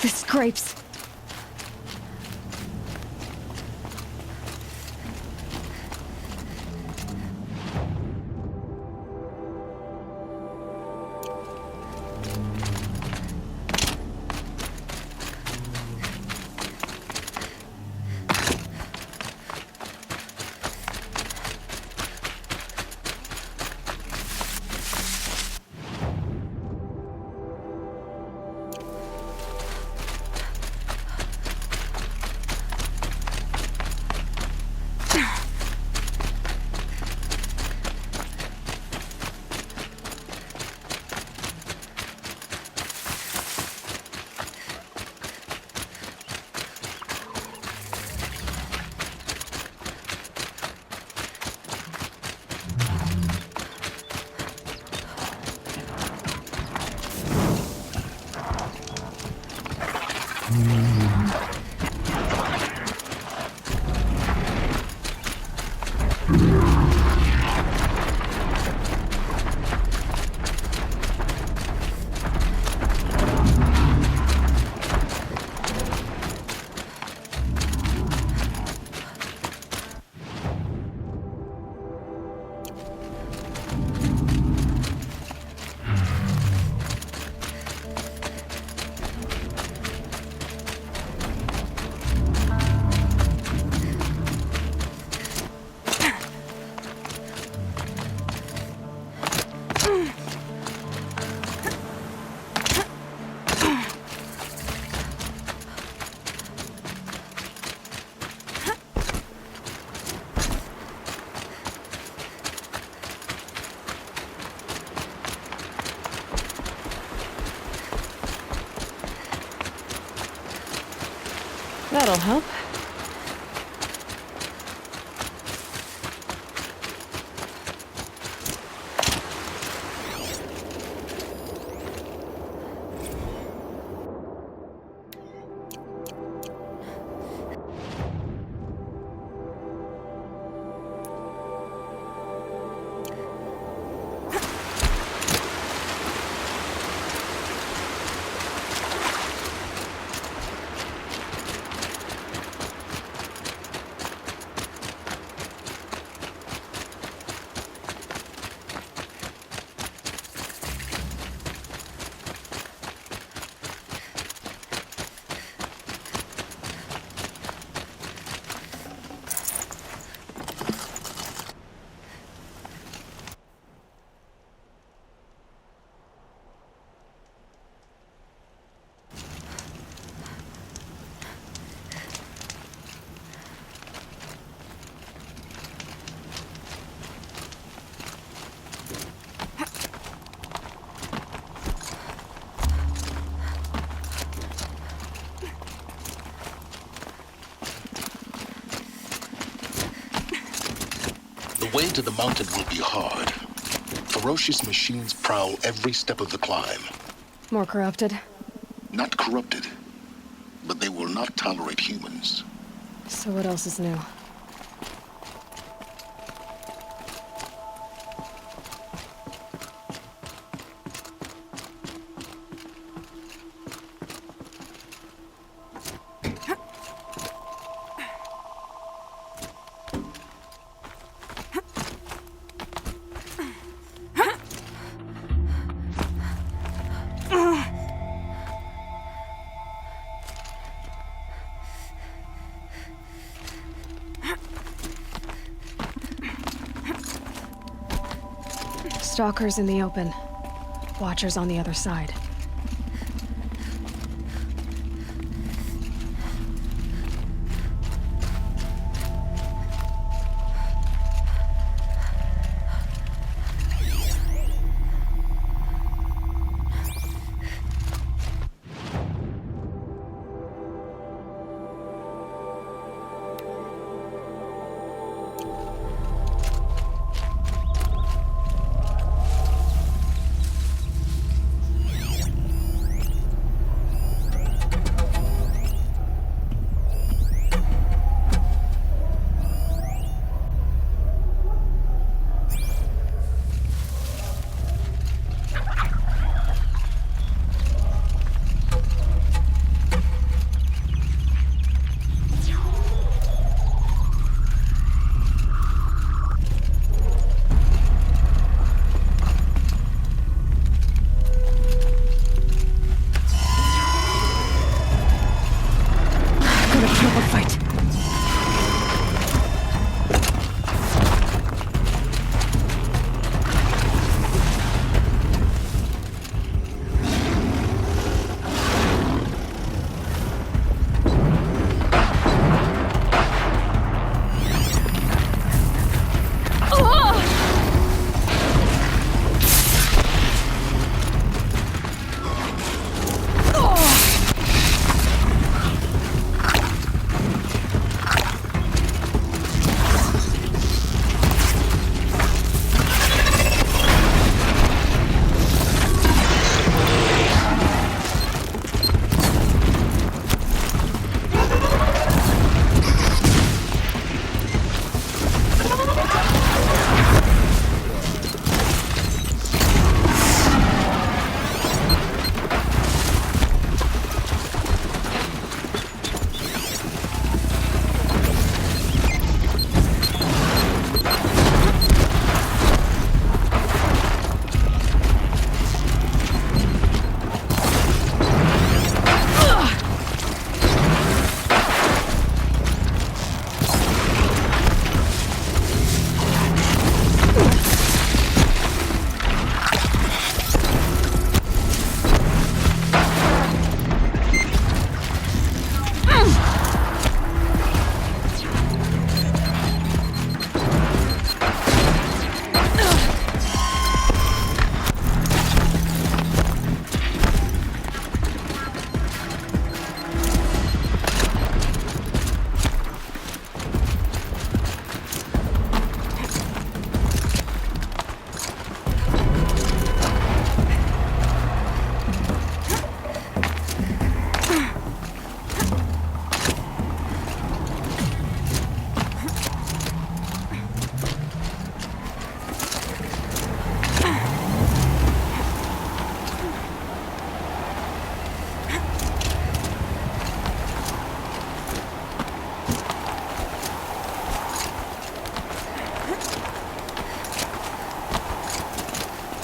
This scrapes. That'll help. The way to the mountain will be hard. Ferocious machines prowl every step of the climb. More corrupted? Not corrupted, but they will not tolerate humans. So what else is new? Stalkers in the open. Watchers on the other side.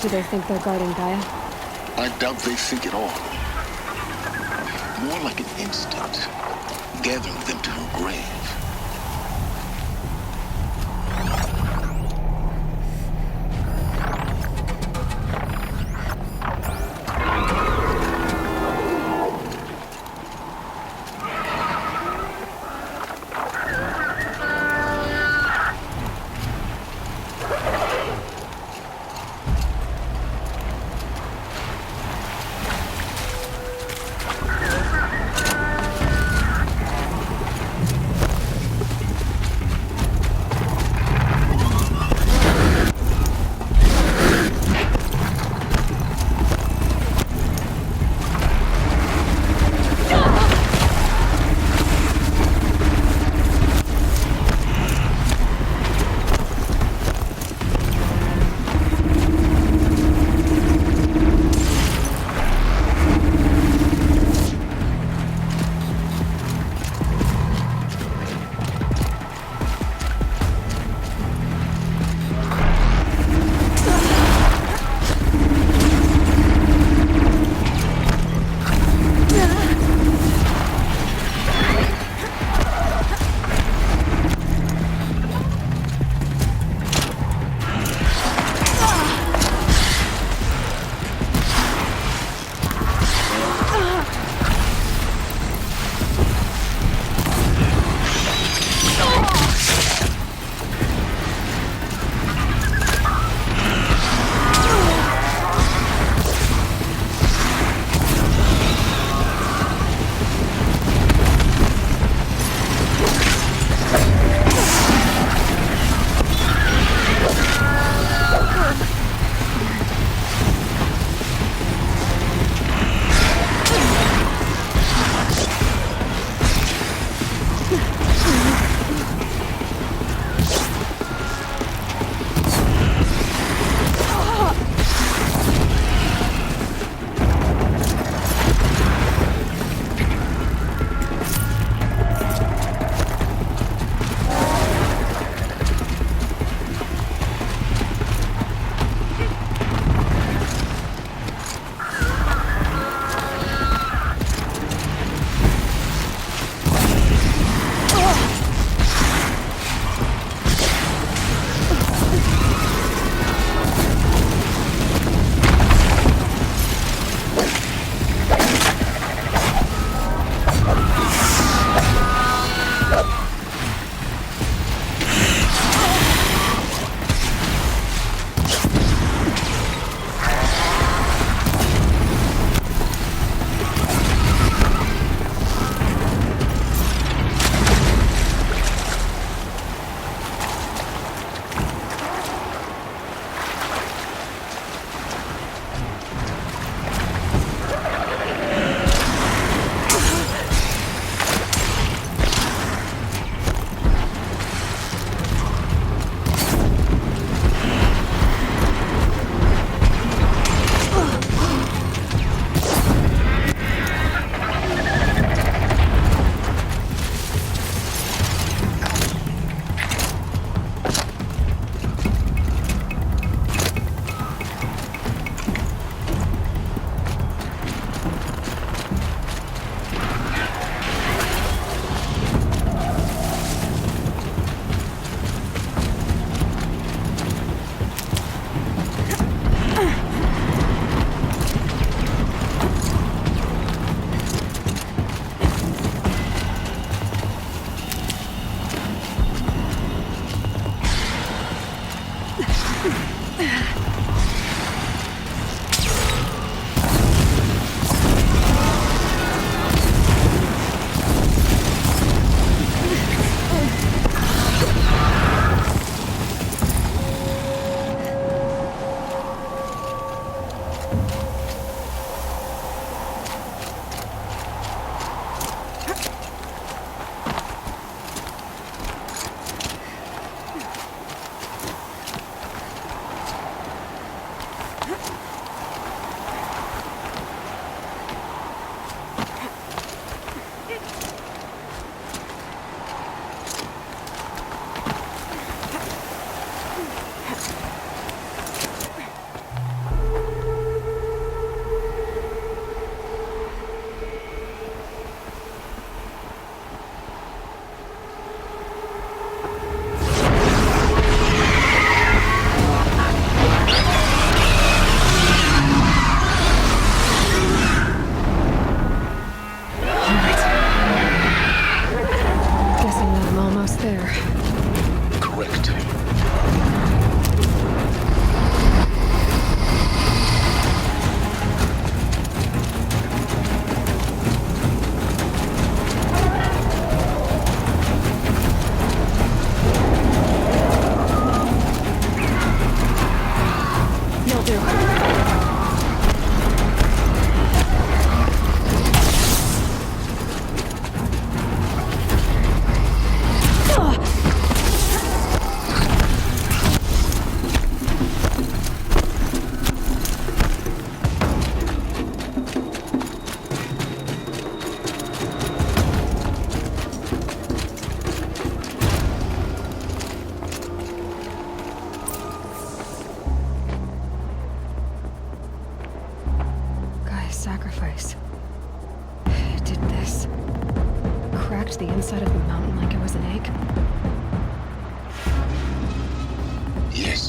Do they think they're guarding Gaia? I doubt they think at all. More like an instinct, gathering them to her grave.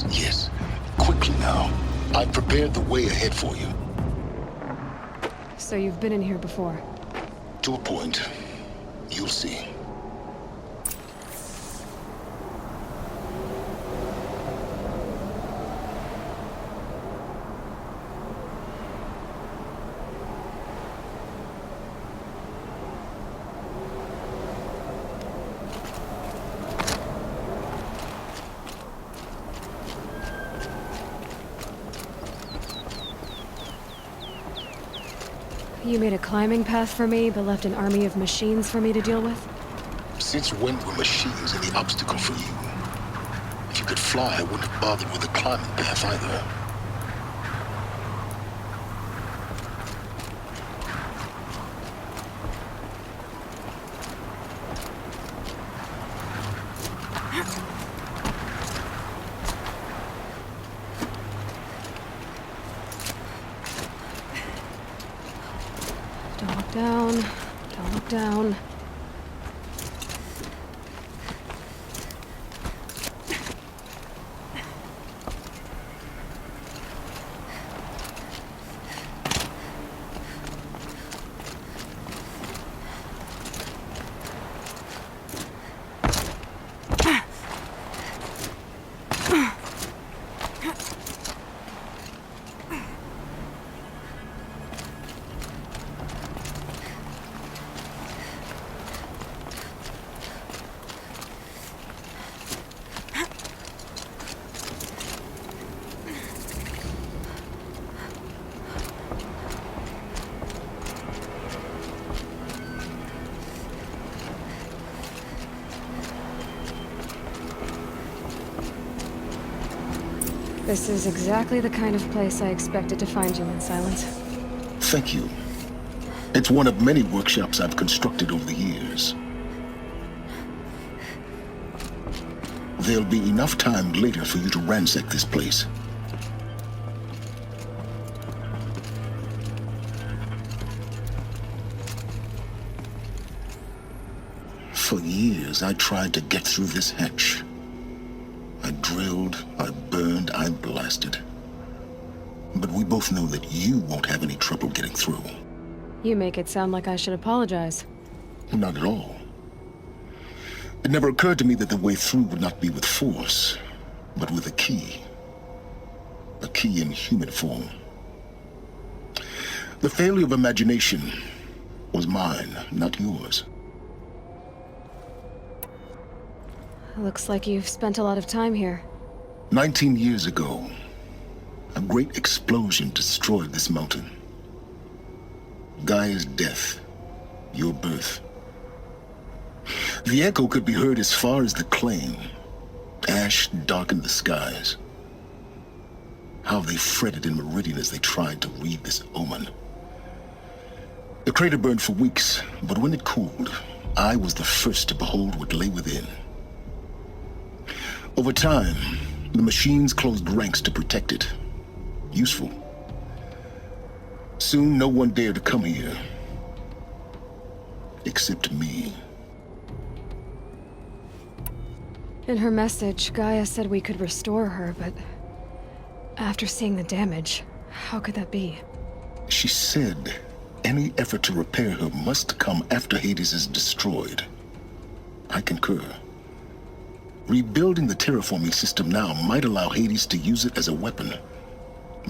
Yes. Quickly now. I've prepared the way ahead for you. So you've been in here before? To a point. You'll see. You made a climbing path for me, but left an army of machines for me to deal with? Since when were machines any obstacle for you? If you could fly, I wouldn't have bothered with a climbing path either. Don't look down. Don't look down. This is exactly the kind of place I expected to find you in, Silence. Thank you. It's one of many workshops I've constructed over the years. There'll be enough time later for you to ransack this place. For years, I tried to get through this hatch. I drilled, I burned, I blasted. But we both know that you won't have any trouble getting through. You make it sound like I should apologize. Not at all. It never occurred to me that the way through would not be with force, but with a key. A key in human form. The failure of imagination was mine, not yours. Looks like you've spent a lot of time here. 19 years ago, a great explosion destroyed this mountain. Gaia's death, your birth. The echo could be heard as far as the claim. Ash darkened the skies. How they fretted in Meridian as they tried to read this omen. The crater burned for weeks, but when it cooled, I was the first to behold what lay within. Over time, the machines closed ranks to protect it. Useful. Soon, no one dared to come here. Except me. In her message, Gaia said we could restore her, but after seeing the damage, how could that be? She said any effort to repair her must come after Hades is destroyed. I concur. Rebuilding the terraforming system now might allow Hades to use it as a weapon.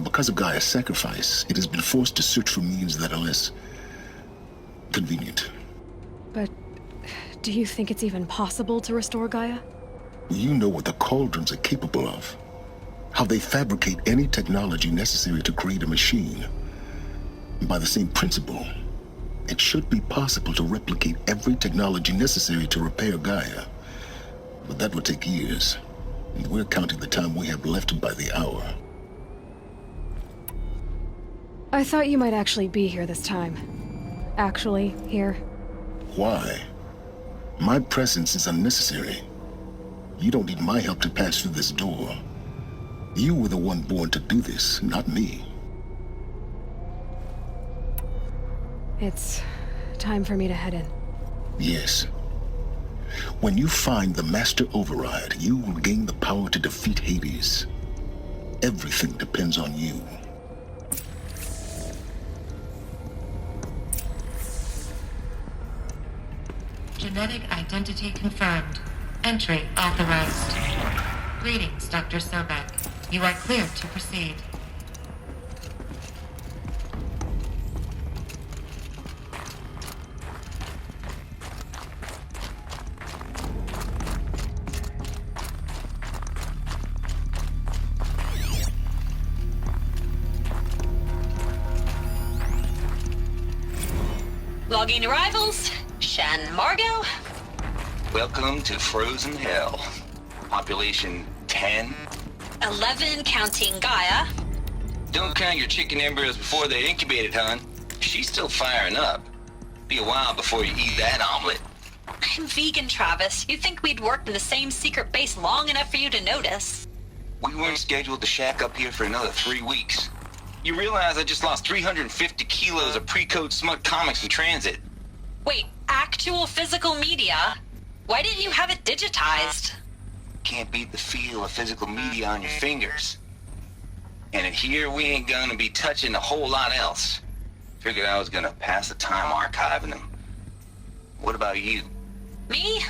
Because of Gaia's sacrifice, it has been forced to search for means that are less convenient. But do you think it's even possible to restore Gaia? You know what the Cauldrons are capable of. How they fabricate any technology necessary to create a machine. By the same principle, it should be possible to replicate every technology necessary to repair Gaia. But that would take years, and we're counting the time we have left by the hour. I thought you might actually be here this time. Actually, here. Why? My presence is unnecessary. You don't need my help to pass through this door. You were the one born to do this, not me. It's time for me to head in. Yes. When you find the Master Override, you will gain the power to defeat Hades. Everything depends on you. Genetic identity confirmed. Entry authorized. Greetings, Dr. Sobek. You are cleared to proceed. Logging arrivals. Shen Margot. Welcome to Frozen Hell. Population 10. 11 counting Gaia. Don't count your chicken embryos before they're incubated, hon. She's still firing up. Be a while before you eat that omelet. I'm vegan, Travis. You'd think we'd worked in the same secret base long enough for you to notice. We weren't scheduled to shack up here for another 3 weeks. You realize I just lost 350 kilos of pre-code smut comics in transit. Wait, actual physical media? Why didn't you have it digitized? Can't beat the feel of physical media on your fingers. And in here, we ain't gonna be touching a whole lot else. Figured I was gonna pass the time archiving them. What about you? Me?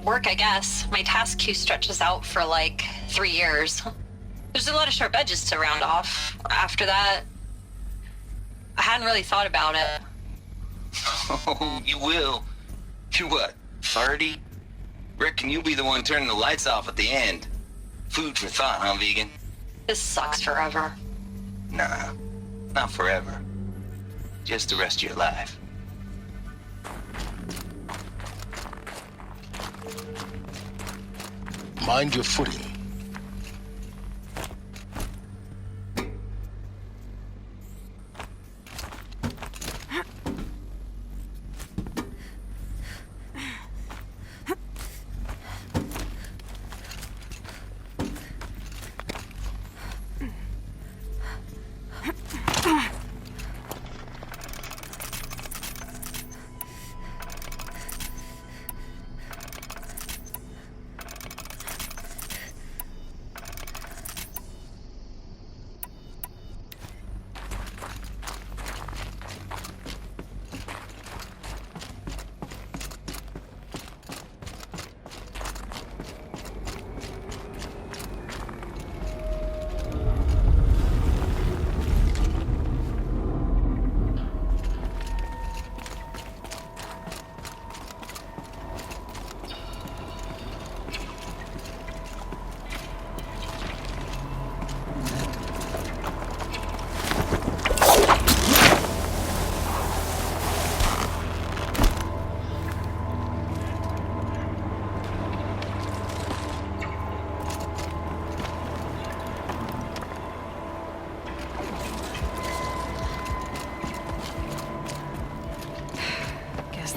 Work, I guess. My task queue stretches out for like 3 years. There's a lot of sharp edges to round off. After that, I hadn't really thought about it. Oh, you will. You're what, 30? Reckon you'll be the one turning the lights off at the end. Food for thought, huh, vegan? This sucks forever. Nah, not forever. Just the rest of your life. Mind your footing.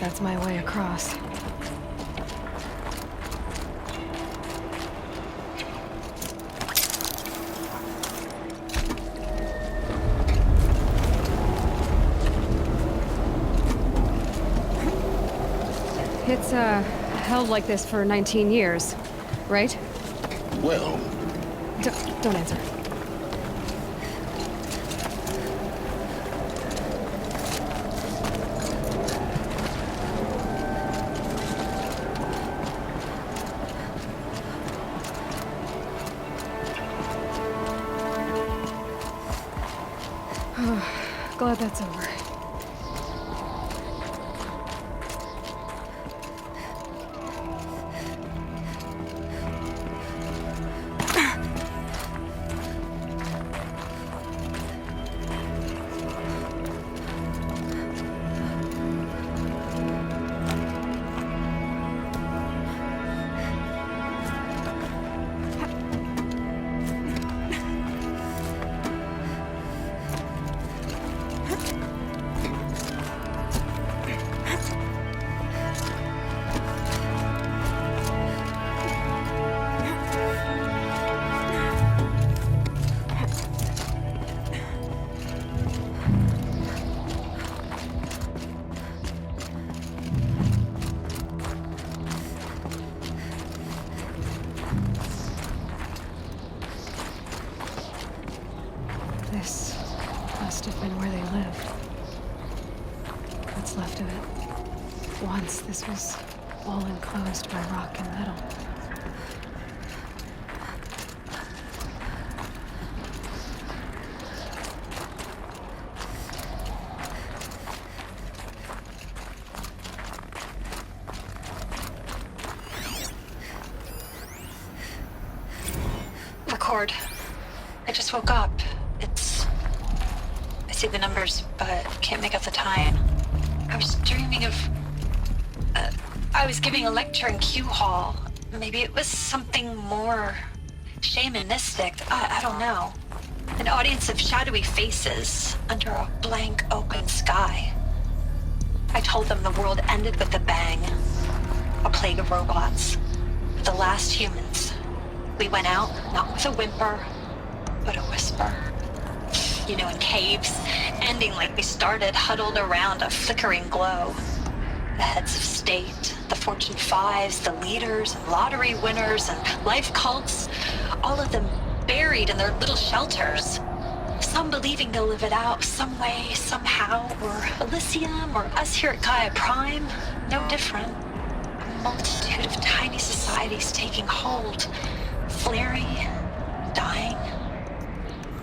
That's my way across. It's, held like this for 19 years, right? Well, Don't answer. Glad that's over. This must have been where they lived. What's left of it. Once this was all enclosed by rock and metal. Record. I just woke up. I see the numbers, but can't make out the time. I was dreaming of... I was giving a lecture in Q Hall. Maybe it was something more shamanistic. I don't know. An audience of shadowy faces under a blank open sky. I told them the world ended with a bang. A plague of robots. The last humans. We went out, not with a whimper, but a whisper. You know, in caves, ending like we started, huddled around a flickering glow. The heads of state, the Fortune 5s, the leaders, and lottery winners, and life cults, all of them buried in their little shelters. Some believing they'll live it out some way, somehow, or Elysium, or us here at Gaia Prime, no different. A multitude of tiny societies taking hold, flaring, dying.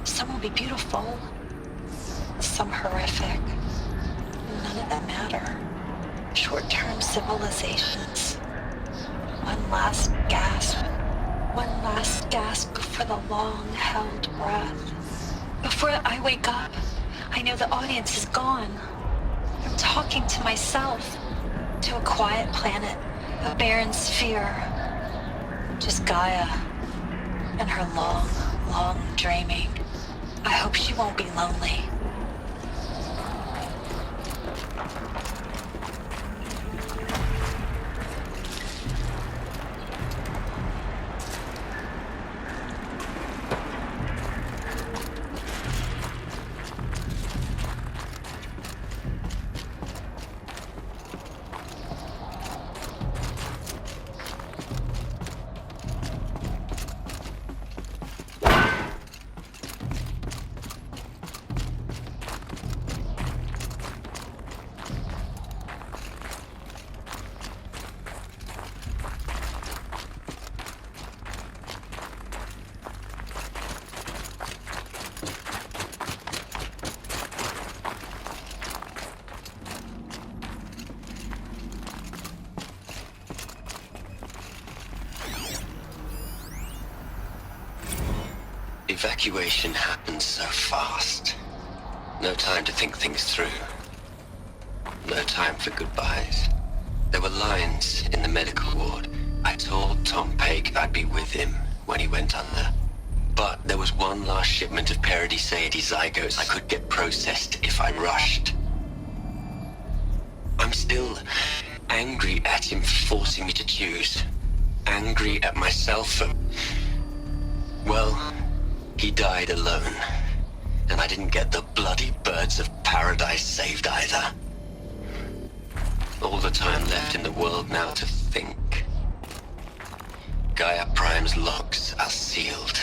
Some will be beautiful, some horrific. None of them matter. Short-term civilizations. One last gasp before the long-held breath. Before I wake up, I know the audience is gone. I'm talking to myself, to a quiet planet, a barren sphere. Just Gaia and her long, long dreaming. I hope she won't be lonely. Evacuation happened so fast. No time to think things through. No time for goodbyes. There were lines in the medical ward. I told Tom Paige I'd be with him when he went under. But there was one last shipment of Paradis-Saidy zygotes I could get processed if I rushed. I'm still angry at him for forcing me to choose. Angry at myself for... well... he died alone, and I didn't get the bloody birds of paradise saved either. All the time left in the world now to think. Gaia Prime's logs are sealed.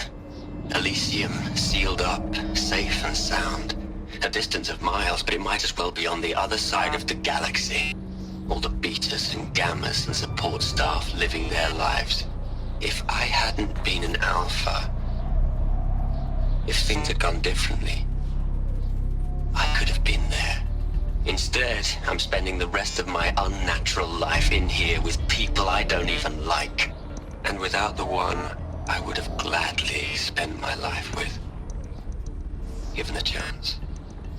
Elysium sealed up, safe and sound. A distance of miles, but it might as well be on the other side of the galaxy. All the betas and gammas and support staff living their lives. If I hadn't been an alpha... if things had gone differently, I could have been there. Instead, I'm spending the rest of my unnatural life in here with people I don't even like. And without the one I would have gladly spent my life with. Given a chance.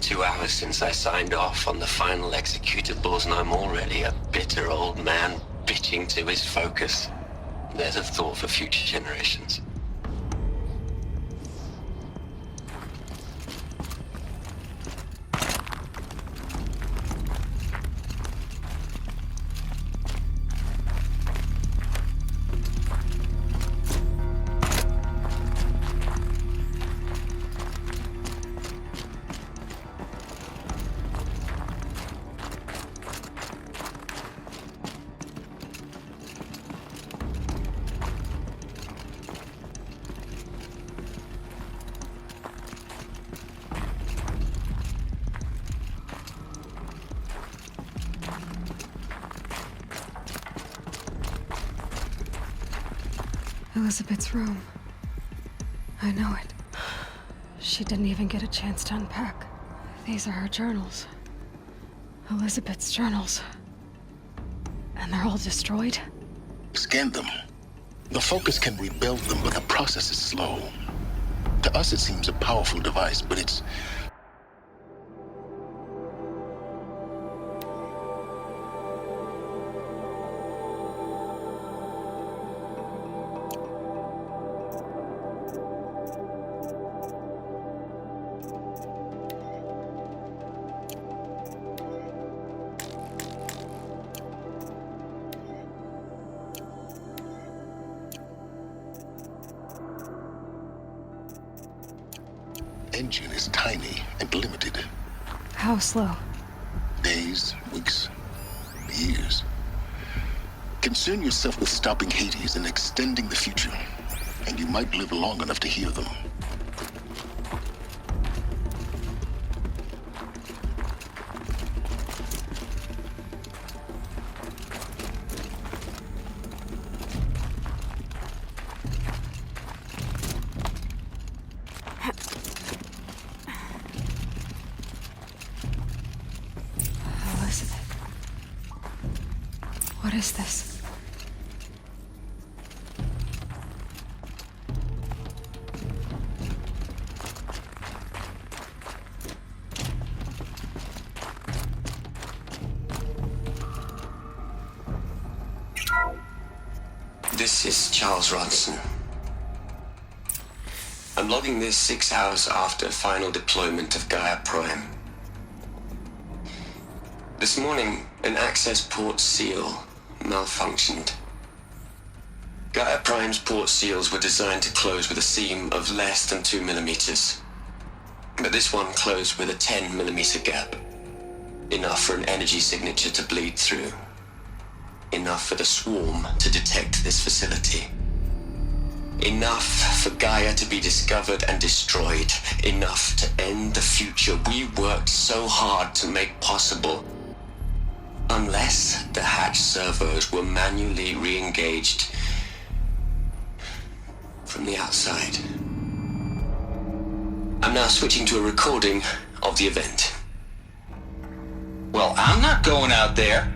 2 hours since I signed off on the final executables, and I'm already a bitter old man bitching to his focus. There's a thought for future generations. Elizabeth's room. I know it. She didn't even get a chance to unpack. These are her journals. Elizabeth's journals. And they're all destroyed? Scan them. The Focus can rebuild them, but the process is slow. To us, it seems a powerful device, but it's... engine is tiny and limited. How slow? Days, weeks, years. Concern yourself with stopping Hades and extending the future, and you might live long enough to hear them. Elizabeth. What is this? This is Charles Ronson. I'm logging this 6 hours after final deployment of Gaia Prime. This morning, an access port seal malfunctioned. Gaia Prime's port seals were designed to close with a seam of less than 2 millimeters. But this one closed with a 10 millimeter gap. Enough for an energy signature to bleed through. Enough for the swarm to detect this facility. Enough for Gaia to be discovered and destroyed. Enough to end the future we worked so hard to make possible. Unless the hatch servos were manually re-engaged from the outside. I'm now switching to a recording of the event. Well, I'm not going out there.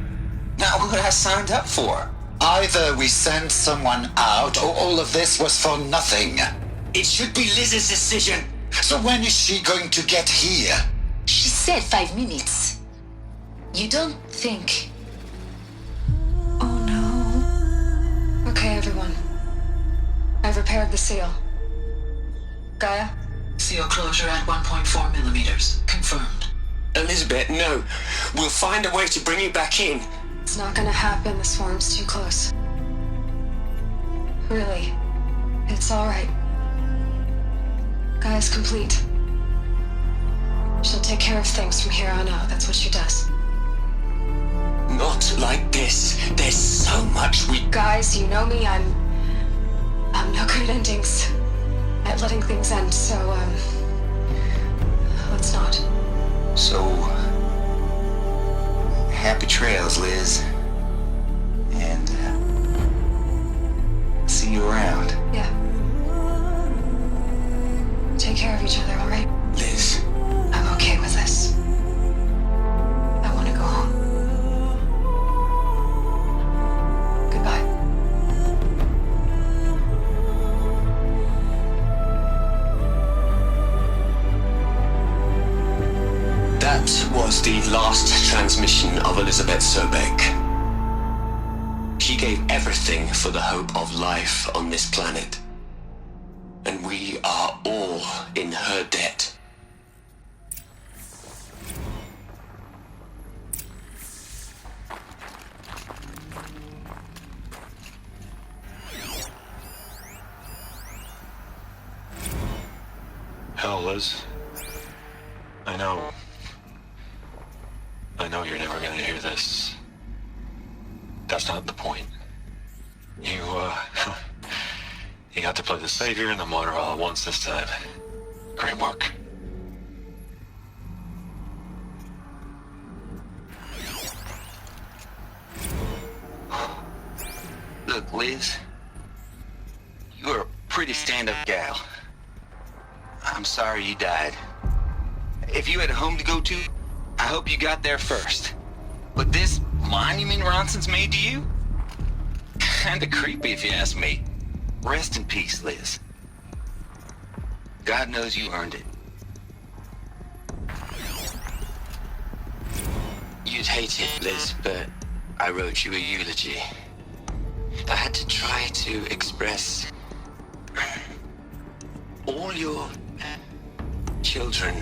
Not what I signed up for. Either we send someone out, or all of this was for nothing. It should be Liz's decision. So when is she going to get here? She said 5 minutes. You don't think... Oh no. Okay, everyone. I've repaired the seal. Gaia? Seal closure at 1.4 millimeters. Confirmed. Elizabeth, no. We'll find a way to bring you back in. It's not gonna happen. The swarm's too close. Really. It's alright. Gaia's complete. She'll take care of things from here on out. That's what she does. Not like this. There's so much we... Guys, you know me. I'm no good at endings. At letting things end, so, let's not. So, happy trails, Liz. And, see you around. Yeah. Take care of each other, alright? Liz. I'm okay with this. I want to go home. Goodbye. That was the last transmission of Elizabeth Sobek. She gave everything for the hope of life on this planet. And we are all in her debt. Hell, Liz. I know you're never gonna hear this. That's not the point. You got to play the savior and the martyr all at once this time. Great work. Look, Liz. pretty stand-up gal. I'm sorry you died. If you had a home to go to, I hope you got there first. But this monument Ronson's made to you? Kinda creepy if you ask me. Rest in peace, Liz. God knows you earned it. You'd hate it, Liz, but I wrote you a eulogy. I had to try to express all your children.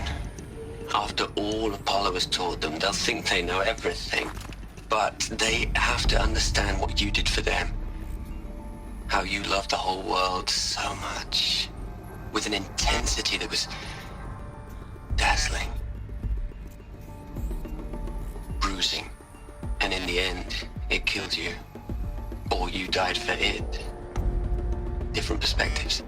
After all Apollo has taught them, they'll think they know everything. But they have to understand what you did for them. How you loved the whole world so much. With an intensity that was dazzling. Bruising. And in the end, it killed you. Or you died for it. Different perspectives.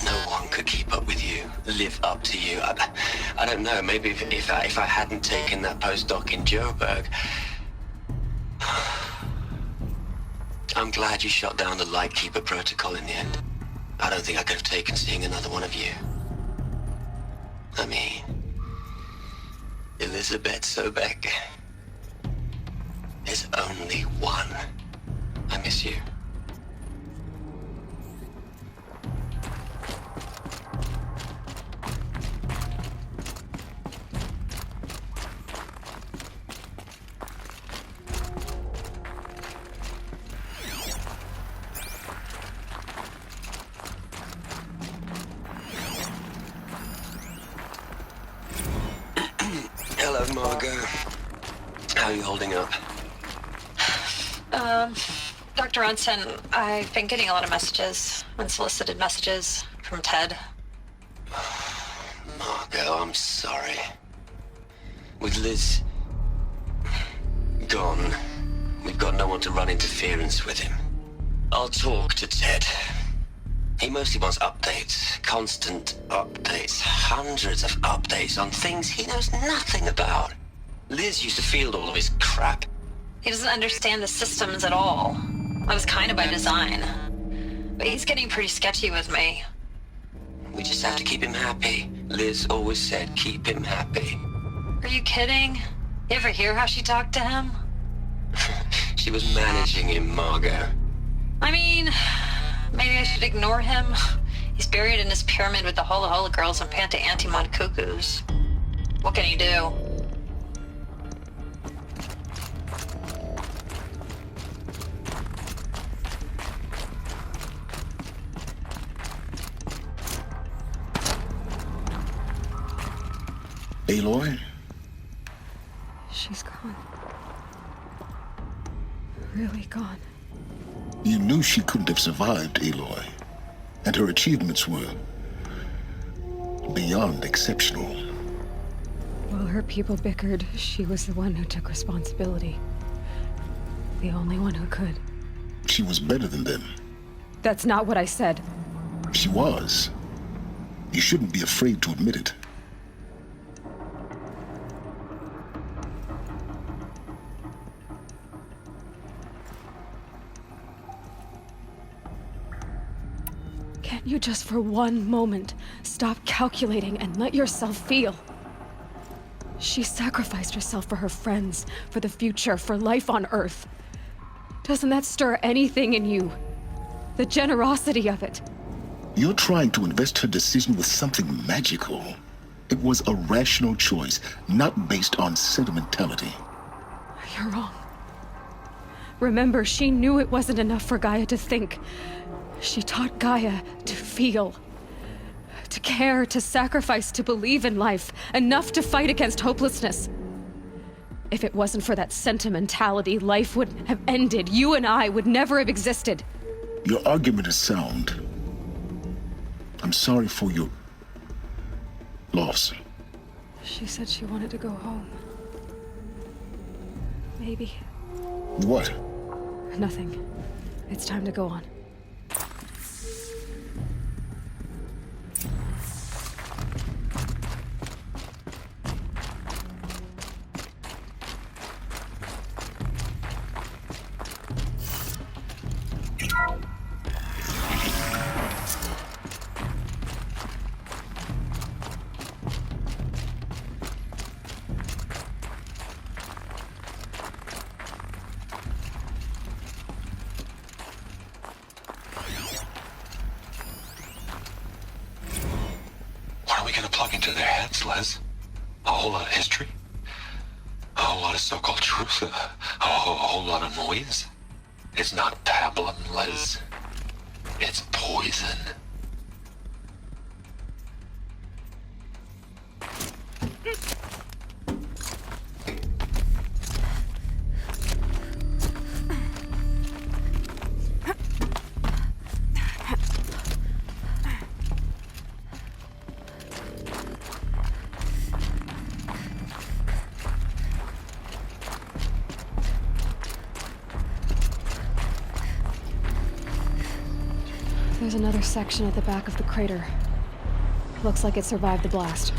No one could keep up with you, live up to you. I don't know, maybe if I hadn't taken that postdoc in Joburg. I'm glad you shot down the Lightkeeper protocol in the end. I don't think I could have taken seeing another one of you. I mean, Elizabeth Sobek. There's only one. I miss you. Hello, Margot. How are you holding up? Dr. Ronson, I've been getting a lot of messages, unsolicited messages from Ted. Margot, I'm sorry. With Liz gone, we've got no one to run interference with him. I'll talk to Ted. He mostly wants updates, constant updates, hundreds of updates on things he knows nothing about. Liz used to field all of his crap. He doesn't understand the systems at all. That was kind of by design. But he's getting pretty sketchy with me. We just have to keep him happy. Liz always said keep him happy. Are you kidding? You ever hear how she talked to him? She was managing him, Margot. I mean, maybe I should ignore him. He's buried in his pyramid with the Hola Hola girls and Panta Antimon cuckoos. What can he do? Aloy? She's gone. Really gone. You knew she couldn't have survived, Aloy. And her achievements were beyond exceptional. While her people bickered, she was the one who took responsibility. The only one who could. She was better than them. That's not what I said. She was. You shouldn't be afraid to admit it. Can't you just for one moment stop calculating and let yourself feel? She sacrificed herself for her friends, for the future, for life on Earth. Doesn't that stir anything in you? The generosity of it. You're trying to invest her decision with something magical. It was a rational choice, not based on sentimentality. You're wrong. Remember, she knew it wasn't enough for Gaia to think. She taught Gaia to feel. To care, to sacrifice, to believe in life. Enough to fight against hopelessness. If it wasn't for that sentimentality, life would have ended. You and I would never have existed. Your argument is sound. I'm sorry for your loss. She said she wanted to go home. Maybe. What? Nothing. It's time to go on. gonna plug into their heads, Les? A whole lot of history? A whole lot of so-called truth? A whole lot of noise? It's not pablum, Les. It's poison. There's another section at the back of the crater. Looks like it survived the blast.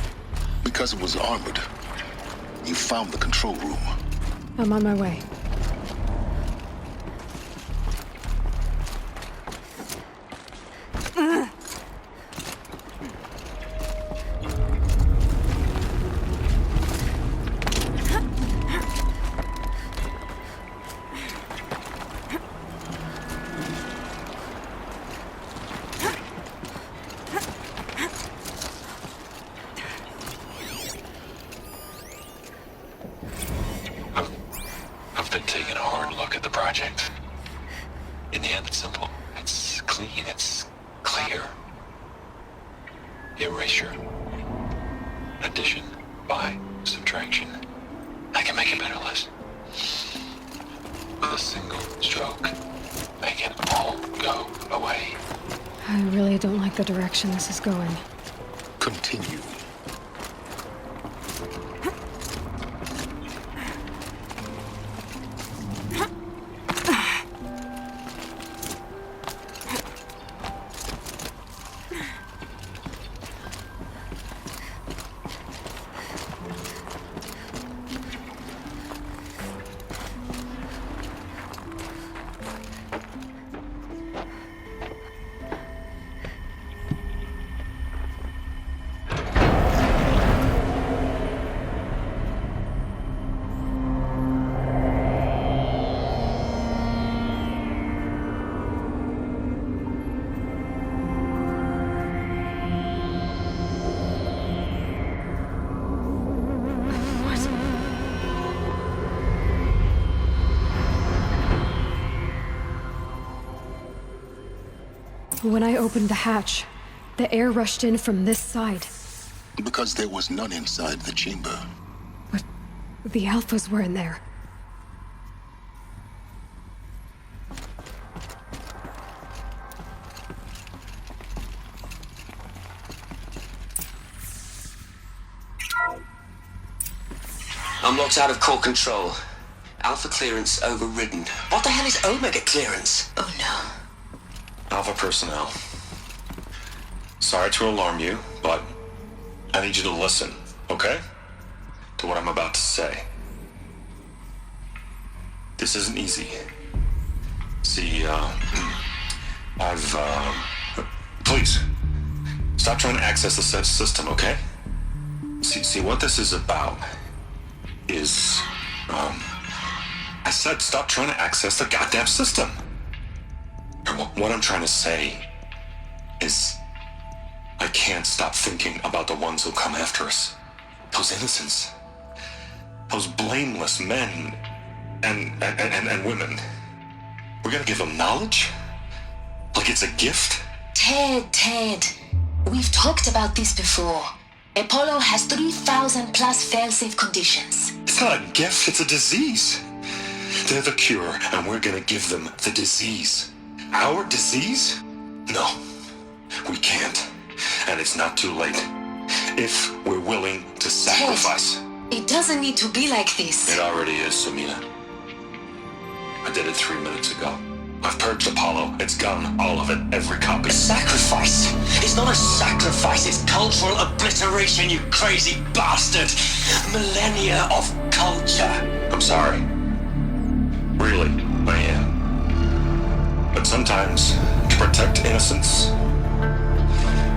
Because it was armored, you found the control room. I'm on my way. I've been taking a hard look at the project. In the end, it's simple. It's clean. It's clear. Erasure. Addition. By. Subtraction. I can make it better, Les. With a single stroke, make it all go away. I really don't like the direction this is going. Continue. When I opened the hatch, the air rushed in from this side. Because there was none inside the chamber. But the Alphas were in there. I'm locked out of core control. Alpha clearance overridden. What the hell is Omega clearance? Oh no. Alpha personnel. Sorry to alarm you, but I need you to listen, okay? To what I'm about to say. This isn't easy. See, please, stop trying to access the system, okay? See, what this is about is, I said stop trying to access the goddamn system. What I'm trying to say is I can't stop thinking about the ones who come after us. Those innocents. Those blameless men and women. We're gonna give them knowledge? Like it's a gift? Ted. We've talked about this before. Apollo has 3,000 plus fail-safe conditions. It's not a gift, it's a disease. They're the cure, and we're gonna give them the disease. Our disease? No, we can't. And it's not too late. If we're willing to sacrifice. Ted, it doesn't need to be like this. It already is, Samina. I did it 3 minutes ago. I've purged Apollo. It's gone. All of it. Every copy. A sacrifice? It's not a sacrifice. It's cultural obliteration, you crazy bastard. Millennia of culture. I'm sorry. Really, I am. But sometimes, to protect innocence,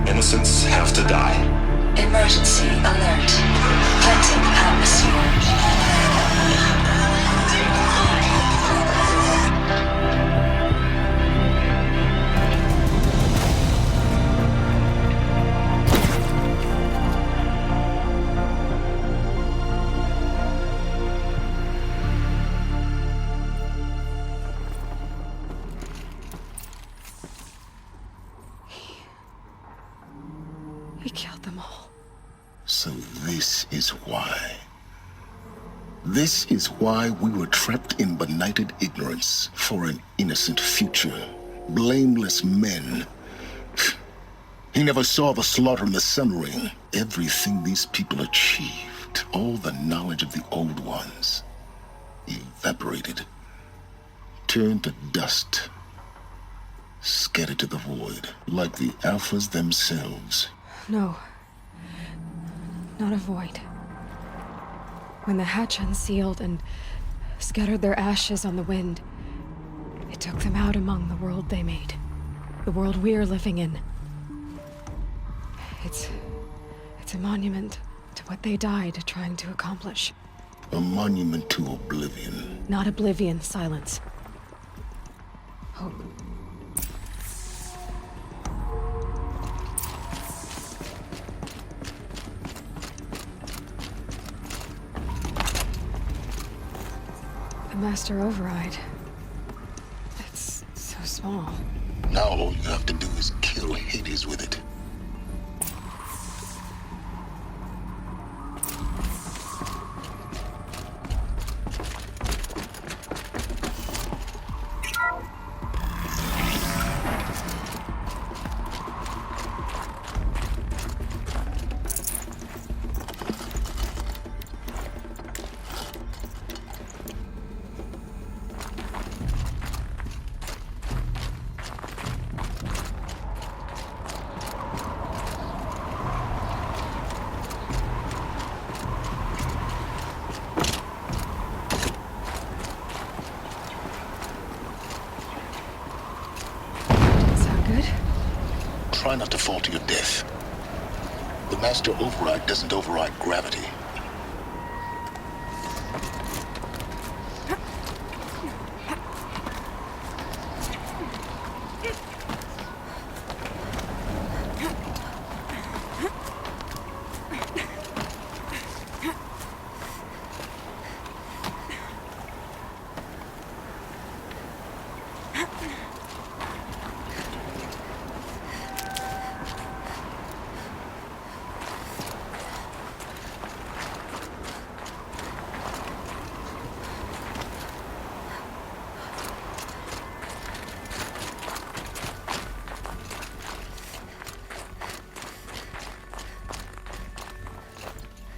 innocents have to die. Emergency alert. Planting atmosphere. He killed them all. So this is why. This is why we were trapped in benighted ignorance for an innocent future. Blameless men. He never saw the slaughter in the Sun Ring. Everything these people achieved, all the knowledge of the old ones, evaporated, turned to dust, scattered to the void, like the Alphas themselves. No. Not a void. When the hatch unsealed and scattered their ashes on the wind, it took them out among the world they made. The world we're living in. It's a monument to what they died trying to accomplish. A monument to oblivion. Not oblivion, silence. Hope. The Master Override. It's so small. Now all you have to do is kill Hades with it. Try not to fall to your death. The Master Override doesn't override gravity.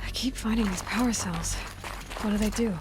I keep finding these power cells. What do they do?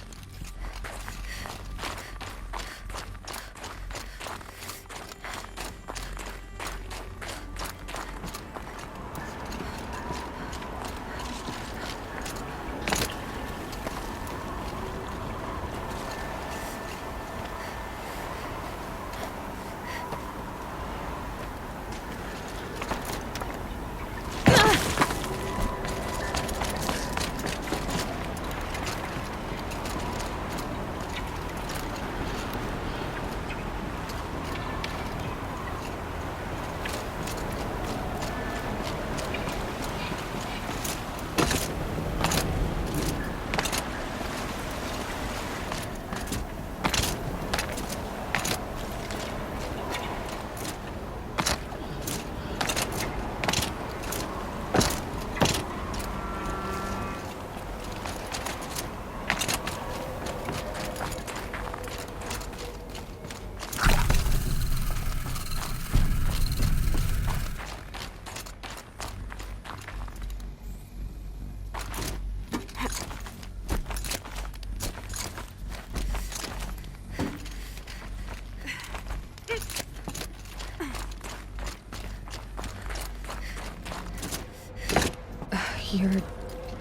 You're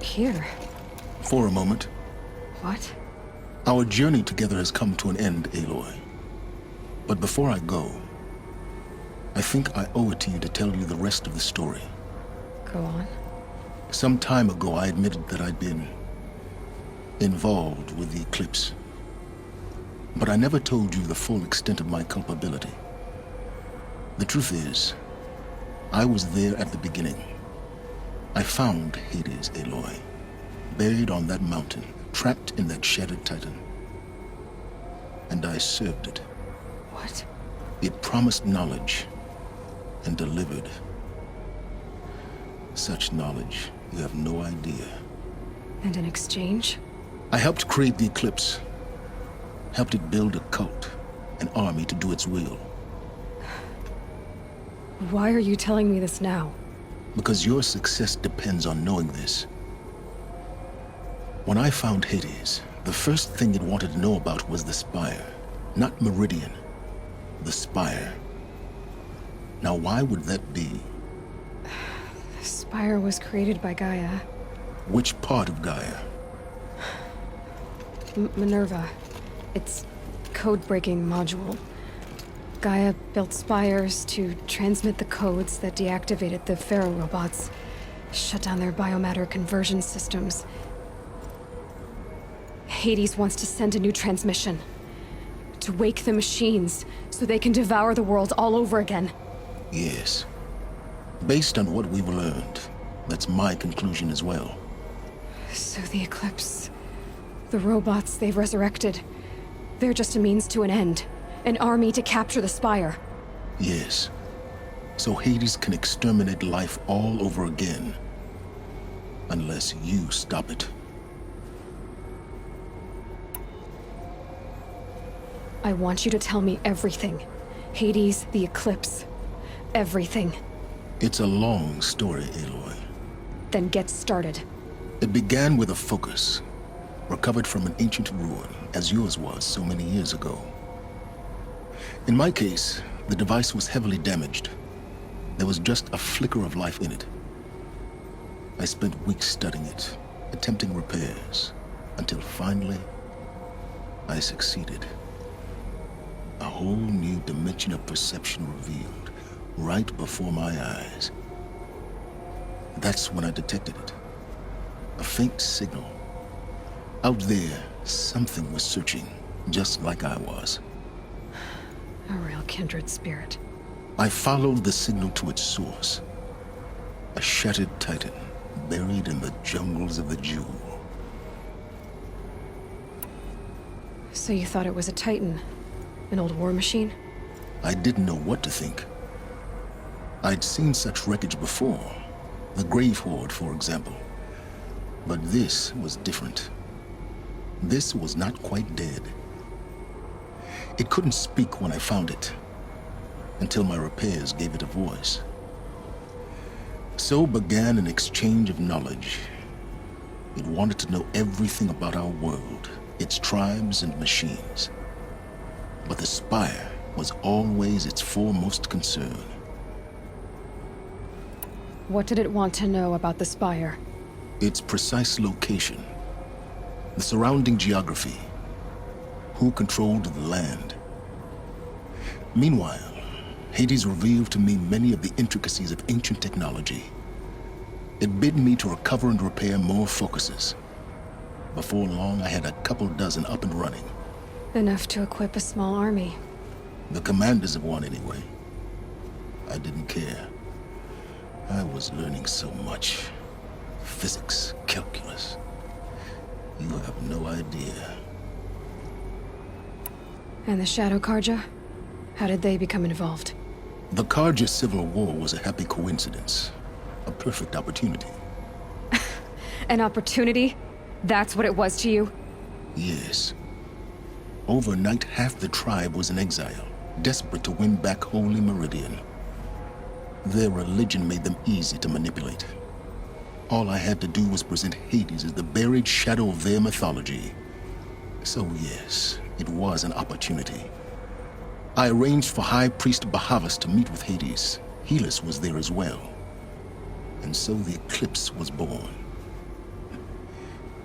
here. For a moment. What? Our journey together has come to an end, Aloy. But before I go, I think I owe it to you to tell you the rest of the story. Go on. Some time ago, I admitted that I'd been involved with the eclipse. But I never told you the full extent of my culpability. The truth is, I was there at the beginning. I found Hades, Aloy, buried on that mountain, trapped in that shattered titan. And I served it. What? It promised knowledge and delivered. Such knowledge, you have no idea. And in exchange? I helped create the Eclipse. Helped it build a cult, an army to do its will. Why are you telling me this now? Because your success depends on knowing this. When I found Hades, the first thing it wanted to know about was the Spire. Not Meridian. The Spire. Now why would that be? The Spire was created by Gaia. Which part of Gaia? Minerva. Its code-breaking module. Gaia built spires to transmit the codes that deactivated the Pharaoh robots, shut down their biomatter conversion systems. Hades wants to send a new transmission. To wake the machines, so they can devour the world all over again. Yes. Based on what we've learned, that's my conclusion as well. So the Eclipse... the robots they've resurrected... they're just a means to an end. An army to capture the Spire. Yes. So Hades can exterminate life all over again. Unless you stop it. I want you to tell me everything. Hades, the Eclipse. Everything. It's a long story, Aloy. Then get started. It began with a focus. Recovered from an ancient ruin, as yours was so many years ago. In my case, the device was heavily damaged. There was just a flicker of life in it. I spent weeks studying it, attempting repairs, until finally, I succeeded. A whole new dimension of perception revealed, right before my eyes. That's when I detected it. A faint signal. Out there, something was searching, just like I was. A real kindred spirit. I followed the signal to its source. A shattered titan, buried in the jungles of the Jewel. So you thought it was a Titan? An old war machine? I didn't know what to think. I'd seen such wreckage before. The Grave Horde, for example. But this was different. This was not quite dead. It couldn't speak when I found it, until my repairs gave it a voice. So began an exchange of knowledge. It wanted to know everything about our world, its tribes and machines. But the Spire was always its foremost concern. What did it want to know about the Spire? Its precise location, the surrounding geography, who controlled the land. Meanwhile, Hades revealed to me many of the intricacies of ancient technology. It bid me to recover and repair more focuses. Before long, I had a couple dozen up and running. Enough to equip a small army. The commanders of one, anyway. I didn't care. I was learning so much. Physics, calculus. You have no idea. And the Shadow Carja? How did they become involved? The Carja Civil War was a happy coincidence. A perfect opportunity. An opportunity? That's what it was to you? Yes. Overnight, half the tribe was in exile, desperate to win back Holy Meridian. Their religion made them easy to manipulate. All I had to do was present Hades as the buried shadow of their mythology. So yes, it was an opportunity. I arranged for High Priest Bahavas to meet with Hades. Helis was there as well. And so the Eclipse was born.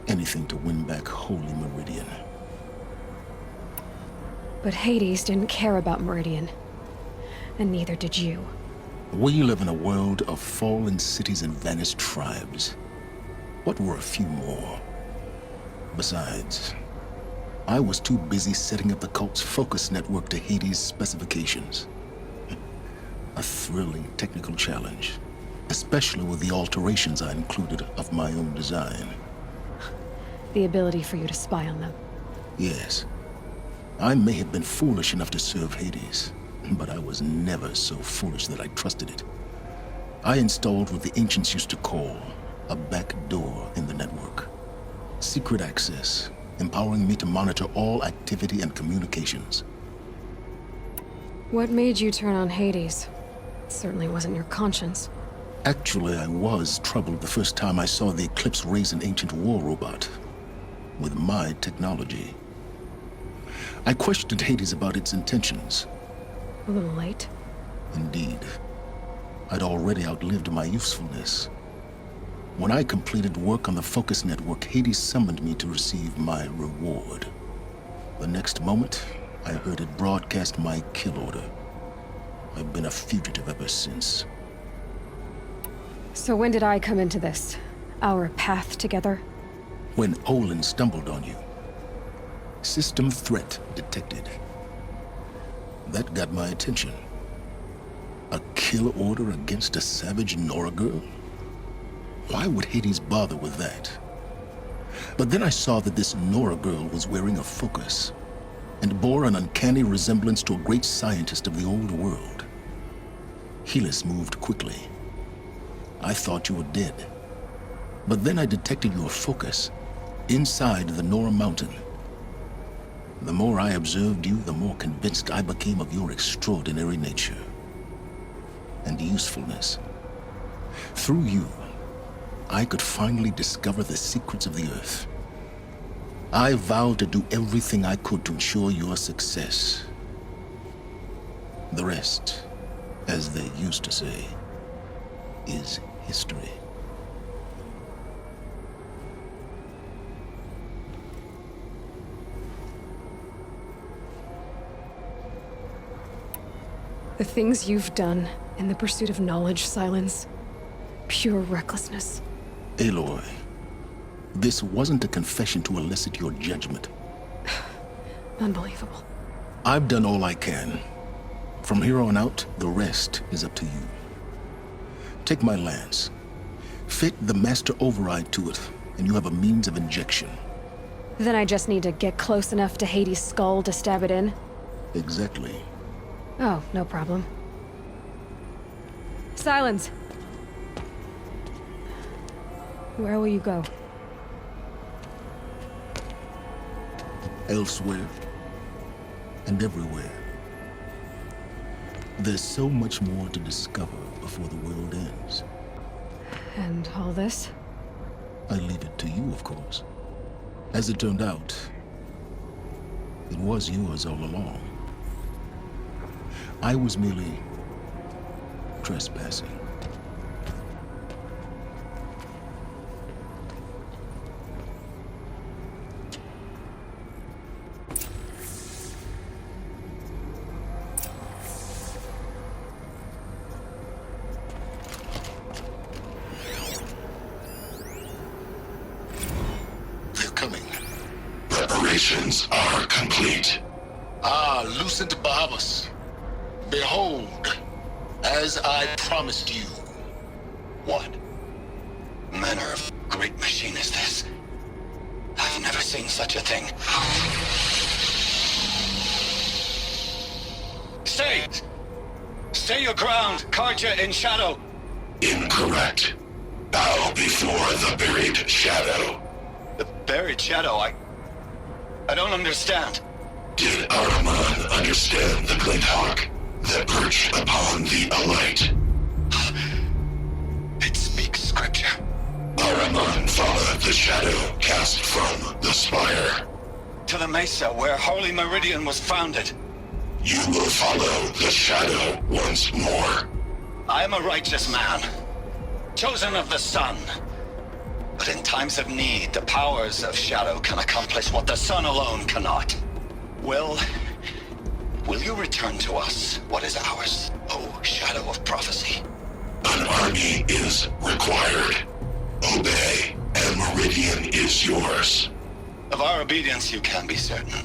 Anything to win back Holy Meridian. But Hades didn't care about Meridian. And neither did you. We live in a world of fallen cities and vanished tribes. What were a few more? Besides, I was too busy setting up the cult's focus network to Hades' specifications. A thrilling technical challenge, especially with the alterations I included of my own design. The ability for you to spy on them. Yes. I may have been foolish enough to serve Hades, but I was never so foolish that I trusted it. I installed what the ancients used to call a back door in the network. Secret access, empowering me to monitor all activity and communications. What made you turn on Hades? It certainly wasn't your conscience. Actually, I was troubled the first time I saw the Eclipse raise an ancient war robot with my technology. I questioned Hades about its intentions. A little late. Indeed. I'd already outlived my usefulness. When I completed work on the Focus Network, Hades summoned me to receive my reward. The next moment, I heard it broadcast my kill order. I've been a fugitive ever since. So when did I come into this? Our path together? When Olin stumbled on you. System threat detected. That got my attention. A kill order against a savage Nora girl? Why would Hades bother with that? But then I saw that this Nora girl was wearing a focus and bore an uncanny resemblance to a great scientist of the old world. Helis moved quickly. I thought you were dead. But then I detected your focus inside the Nora mountain. The more I observed you, the more convinced I became of your extraordinary nature and usefulness. Through you, I could finally discover the secrets of the Earth. I vowed to do everything I could to ensure your success. The rest, as they used to say, is history. The things you've done in the pursuit of knowledge, Silence. Pure recklessness. Aloy, this wasn't a confession to elicit your judgment. Unbelievable. I've done all I can. From here on out, the rest is up to you. Take my lance. Fit the master override to it, and you have a means of injection. Then I just need to get close enough to Hades' skull to stab it in? Exactly. Oh, no problem. Silence! Where will you go? Elsewhere. And everywhere. There's so much more to discover before the world ends. And all this? I leave it to you, of course. As it turned out, it was yours all along. I was merely trespassing. They're coming. Preparations are complete. Ah, Lucent Bahavas. Behold, as I promised you. What manner of great machine is this? I've never seen such a thing. Stay! Stay your ground, Carja in shadow! Incorrect. Bow before the buried shadow. The buried shadow? I don't understand. Did Ahriman understand the glint hawk that perched upon the alight? It speaks scripture. Ahriman followed the shadow cast from the spire. To the mesa where Holy Meridian was founded. You will follow the shadow once more. I am a righteous man, chosen of the sun. But in times of need, the powers of shadow can accomplish what the sun alone cannot. Will you return to us what is ours, O Shadow of Prophecy? An army is required. Obey, and Meridian is yours. Of our obedience you can be certain.